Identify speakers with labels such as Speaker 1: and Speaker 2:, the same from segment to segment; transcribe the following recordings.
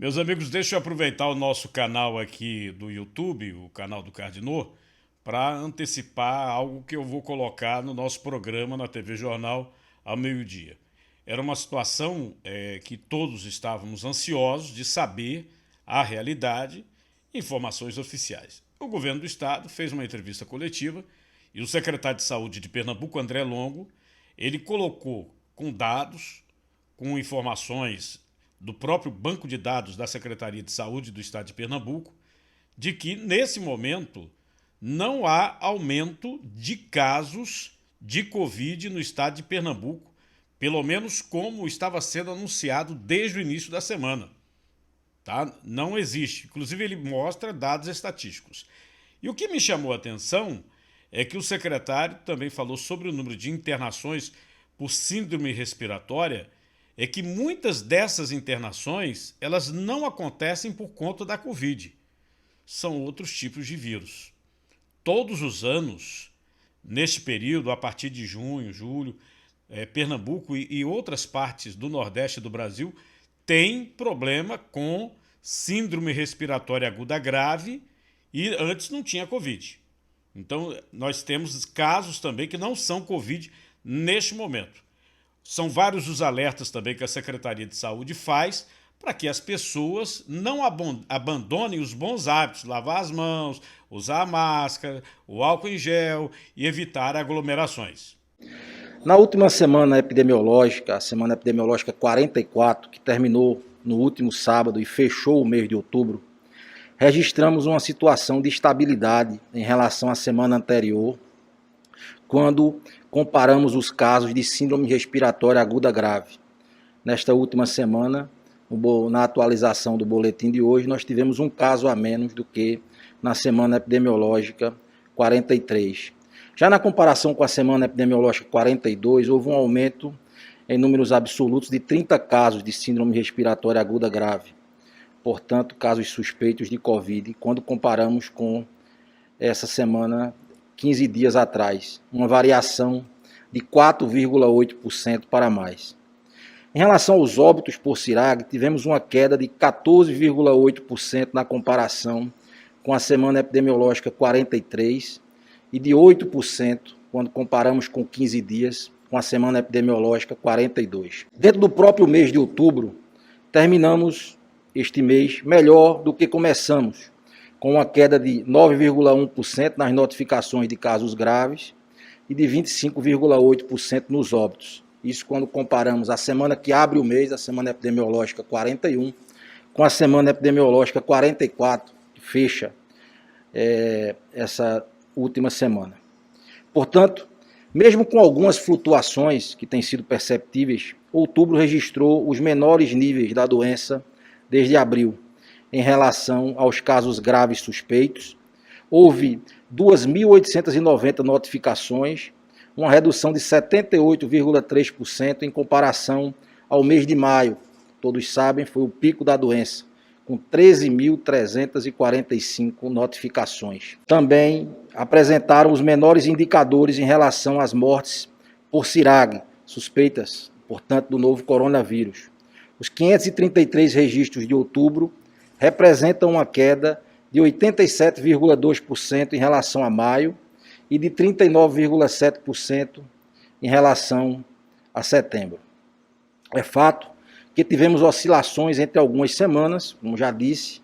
Speaker 1: Meus amigos, deixa eu aproveitar o nosso canal aqui do YouTube, o canal do Cardinô, para antecipar algo que eu vou colocar no nosso programa na TV Jornal ao meio-dia. Era uma situação que todos estávamos ansiosos de saber a realidade, informações oficiais. O governo do estado fez uma entrevista coletiva e o secretário de Saúde de Pernambuco, André Longo, ele colocou com dados, com informações do próprio banco de dados da Secretaria de Saúde do Estado de Pernambuco, de que, nesse momento, não há aumento de casos de Covid no estado de Pernambuco, pelo menos como estava sendo anunciado desde o início da semana. Tá? Não existe. Inclusive, ele mostra dados estatísticos. E o que me chamou a atenção é que o secretário também falou sobre o número de internações por síndrome respiratória, é que muitas dessas internações elas não acontecem por conta da Covid. São outros tipos de vírus. Todos os anos, neste período, a partir de junho, julho, Pernambuco e outras partes do Nordeste do Brasil têm problema com síndrome respiratória aguda grave e antes não tinha Covid. Então, nós temos casos também que não são Covid neste momento. São vários os alertas também que a Secretaria de Saúde faz para que as pessoas não abandonem os bons hábitos, lavar as mãos, usar a máscara, o álcool em gel e evitar aglomerações.
Speaker 2: Na última semana epidemiológica, a semana epidemiológica 44, que terminou no último sábado e fechou o mês de outubro, registramos uma situação de estabilidade em relação à semana anterior, quando comparamos os casos de síndrome respiratória aguda grave. Nesta última semana, na atualização do boletim de hoje, nós tivemos um caso a menos do que na semana epidemiológica 43. Já na comparação com a semana epidemiológica 42, houve um aumento em números absolutos de 30 casos de síndrome respiratória aguda grave. Portanto, casos suspeitos de Covid, quando comparamos com essa semana 15 dias atrás, uma variação de 4,8% para mais. Em relação aos óbitos por CIRAG, tivemos uma queda de 14,8% na comparação com a semana epidemiológica 43 e de 8% quando comparamos com 15 dias com a semana epidemiológica 42. Dentro do próprio mês de outubro, terminamos este mês melhor do que começamos, com uma queda de 9,1% nas notificações de casos graves e de 25,8% nos óbitos. Isso quando comparamos a semana que abre o mês, a semana epidemiológica 41, com a semana epidemiológica 44, que fecha essa última semana. Portanto, mesmo com algumas flutuações que têm sido perceptíveis, outubro registrou os menores níveis da doença desde abril, em relação aos casos graves suspeitos. Houve 2.890 notificações, uma redução de 78,3% em comparação ao mês de maio. Todos sabem, foi o pico da doença, com 13.345 notificações. Também apresentaram os menores indicadores em relação às mortes por CIRAG, suspeitas, portanto, do novo coronavírus. Os 533 registros de outubro representam uma queda de 87,2% em relação a maio e de 39,7% em relação a setembro. É fato que tivemos oscilações entre algumas semanas, como já disse,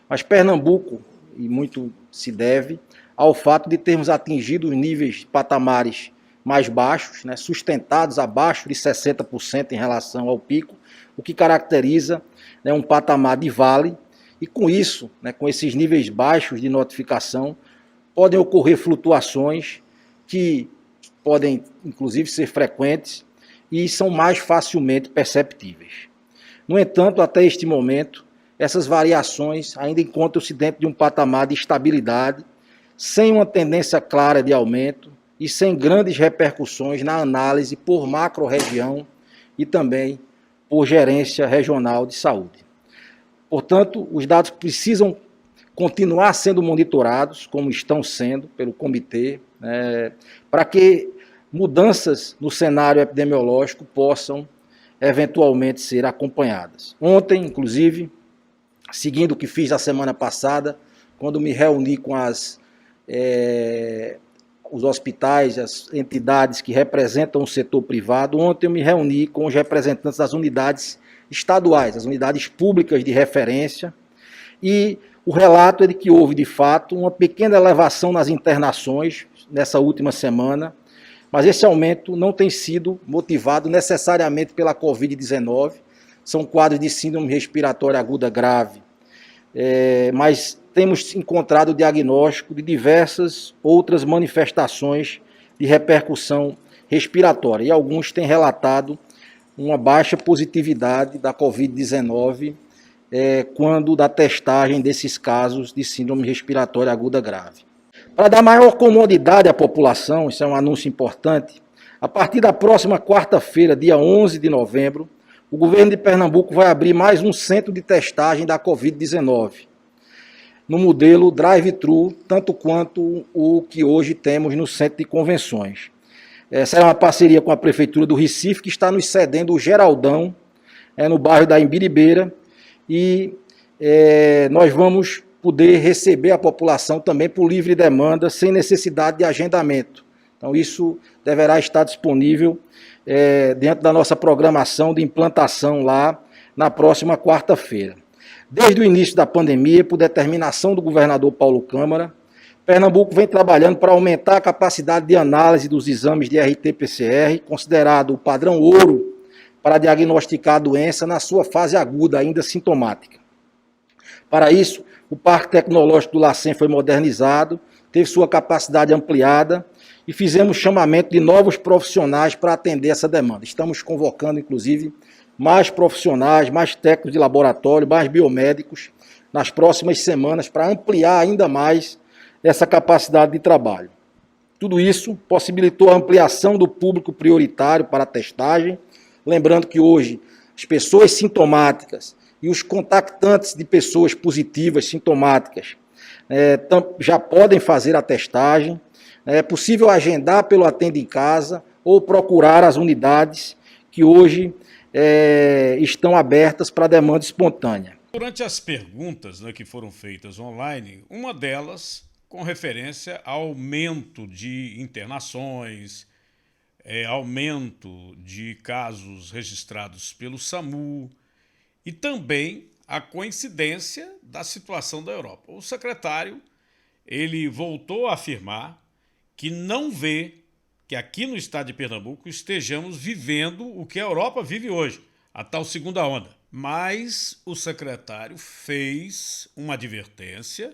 Speaker 2: mas Pernambuco, e muito se deve ao fato de termos atingido os níveis patamares mais baixos, sustentados abaixo de 60% em relação ao pico, o que caracteriza um patamar de vale. E com isso, com esses níveis baixos de notificação, podem ocorrer flutuações que podem, inclusive, ser frequentes e são mais facilmente perceptíveis. No entanto, até este momento, essas variações ainda encontram-se dentro de um patamar de estabilidade, sem uma tendência clara de aumento e sem grandes repercussões na análise por macro-região e também por gerência regional de saúde. Portanto, os dados precisam continuar sendo monitorados, como estão sendo pelo comitê, para que mudanças no cenário epidemiológico possam eventualmente ser acompanhadas. Ontem, inclusive, seguindo o que fiz na semana passada, quando me reuni com os hospitais, as entidades que representam o setor privado. Ontem eu me reuni com os representantes das unidades estaduais, as unidades públicas de referência, e o relato é de que houve, de fato, uma pequena elevação nas internações nessa última semana, mas esse aumento não tem sido motivado necessariamente pela Covid-19, são quadros de síndrome respiratória aguda grave, mas temos encontrado o diagnóstico de diversas outras manifestações de repercussão respiratória, e alguns têm relatado uma baixa positividade da Covid-19 quando da testagem desses casos de síndrome respiratória aguda grave. Para dar maior comodidade à população, isso é um anúncio importante, a partir da próxima quarta-feira, dia 11 de novembro, o governo de Pernambuco vai abrir mais um centro de testagem da Covid-19, no modelo drive-thru, tanto quanto o que hoje temos no centro de convenções. Essa é uma parceria com a Prefeitura do Recife, que está nos cedendo o Geraldão, no bairro da Imbiribeira, e nós vamos poder receber a população também por livre demanda, sem necessidade de agendamento. Então isso deverá estar disponível dentro da nossa programação de implantação lá na próxima quarta-feira. Desde o início da pandemia, por determinação do governador Paulo Câmara, Pernambuco vem trabalhando para aumentar a capacidade de análise dos exames de RT-PCR, considerado o padrão ouro para diagnosticar a doença na sua fase aguda, ainda sintomática. Para isso, o Parque Tecnológico do LACEN foi modernizado, teve sua capacidade ampliada e fizemos chamamento de novos profissionais para atender essa demanda. Estamos convocando, inclusive, mais profissionais, mais técnicos de laboratório, mais biomédicos nas próximas semanas para ampliar ainda mais essa capacidade de trabalho. Tudo isso possibilitou a ampliação do público prioritário para a testagem, lembrando que hoje as pessoas sintomáticas e os contactantes de pessoas positivas, sintomáticas, já podem fazer a testagem. É possível agendar pelo Atende em Casa ou procurar as unidades que hoje estão abertas para demanda espontânea.
Speaker 1: Durante as perguntas que foram feitas online, uma delas com referência ao aumento de internações, aumento de casos registrados pelo SAMU e também a coincidência da situação da Europa. O secretário ele voltou a afirmar que não vê que aqui no estado de Pernambuco estejamos vivendo o que a Europa vive hoje, a tal segunda onda. Mas o secretário fez uma advertência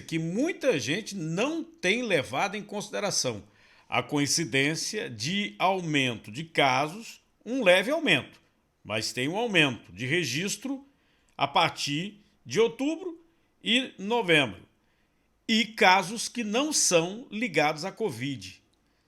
Speaker 1: que muita gente não tem levado em consideração. A coincidência de aumento de casos, um leve aumento, mas tem um aumento de registro a partir de outubro e novembro. E casos que não são ligados à Covid.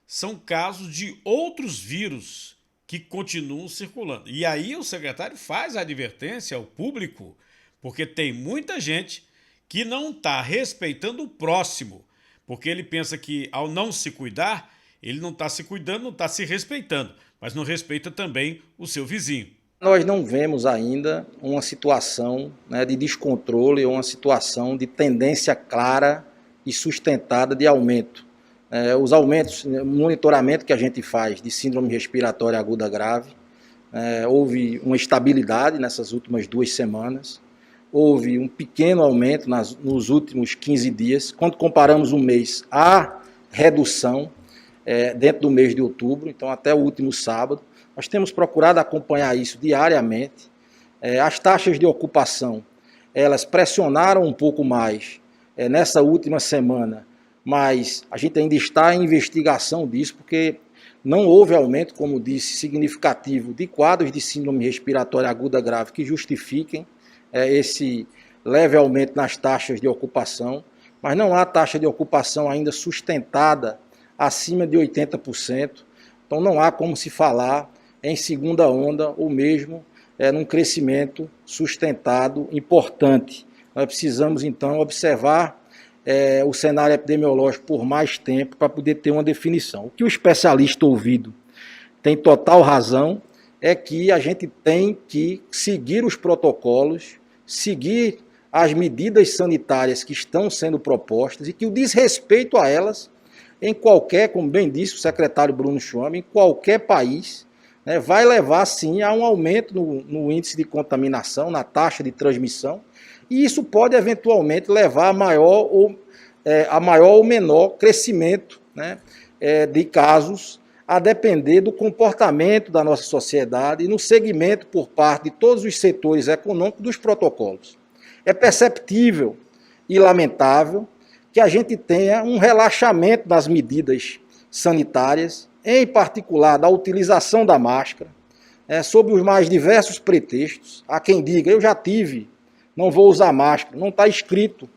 Speaker 1: São casos de outros vírus que continuam circulando. E aí o secretário faz a advertência ao público, porque tem muita gente que não está respeitando o próximo, porque ele pensa que ao não se cuidar, ele não está se cuidando, não está se respeitando, mas não respeita também o seu vizinho.
Speaker 2: Nós não vemos ainda uma situação de descontrole ou uma situação de tendência clara e sustentada de aumento. Os aumentos, o monitoramento que a gente faz de síndrome respiratória aguda grave, houve uma estabilidade nessas últimas 2 semanas, houve um pequeno aumento nos últimos 15 dias, quando comparamos um mês, há redução dentro do mês de outubro, então até o último sábado. Nós temos procurado acompanhar isso diariamente. As taxas de ocupação, elas pressionaram um pouco mais nessa última semana, mas a gente ainda está em investigação disso, porque não houve aumento, como disse, significativo de quadros de síndrome respiratória aguda grave que justifiquem esse leve aumento nas taxas de ocupação, mas não há taxa de ocupação ainda sustentada acima de 80%, então não há como se falar em segunda onda ou mesmo num crescimento sustentado importante. Nós precisamos então observar o cenário epidemiológico por mais tempo para poder ter uma definição. O que o especialista ouvido tem total razão é que a gente tem que seguir os protocolos seguir as medidas sanitárias que estão sendo propostas e que o desrespeito a elas, em qualquer, como bem disse o secretário Bruno Schwammer, em qualquer país, né, vai levar sim a um aumento no índice de contaminação, na taxa de transmissão, e isso pode eventualmente levar a maior ou menor crescimento, né, de casos, a depender do comportamento da nossa sociedade e no segmento por parte de todos os setores econômicos dos protocolos. É perceptível e lamentável que a gente tenha um relaxamento das medidas sanitárias, em particular da utilização da máscara, sob os mais diversos pretextos. Há quem diga, eu já tive, não vou usar máscara, não está escrito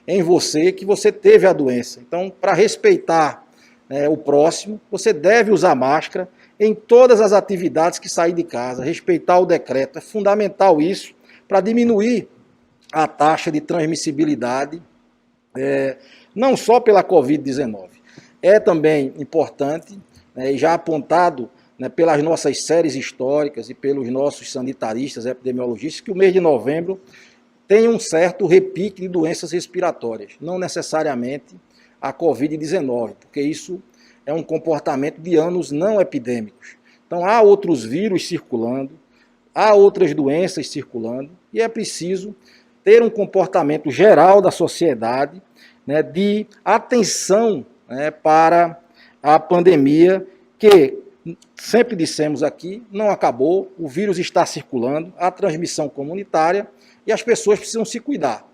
Speaker 2: em você que você teve a doença. Então, para respeitar o próximo, você deve usar máscara em todas as atividades que sair de casa, respeitar o decreto. É fundamental isso para diminuir a taxa de transmissibilidade, não só pela Covid-19. É também importante, e já apontado pelas nossas séries históricas e pelos nossos sanitaristas, epidemiologistas, que o mês de novembro tem um certo repique de doenças respiratórias, não necessariamente a Covid-19, porque isso é um comportamento de anos não epidêmicos. Então há outros vírus circulando, há outras doenças circulando, e é preciso ter um comportamento geral da sociedade, de atenção para a pandemia, que sempre dissemos aqui, não acabou, o vírus está circulando, há transmissão comunitária e as pessoas precisam se cuidar.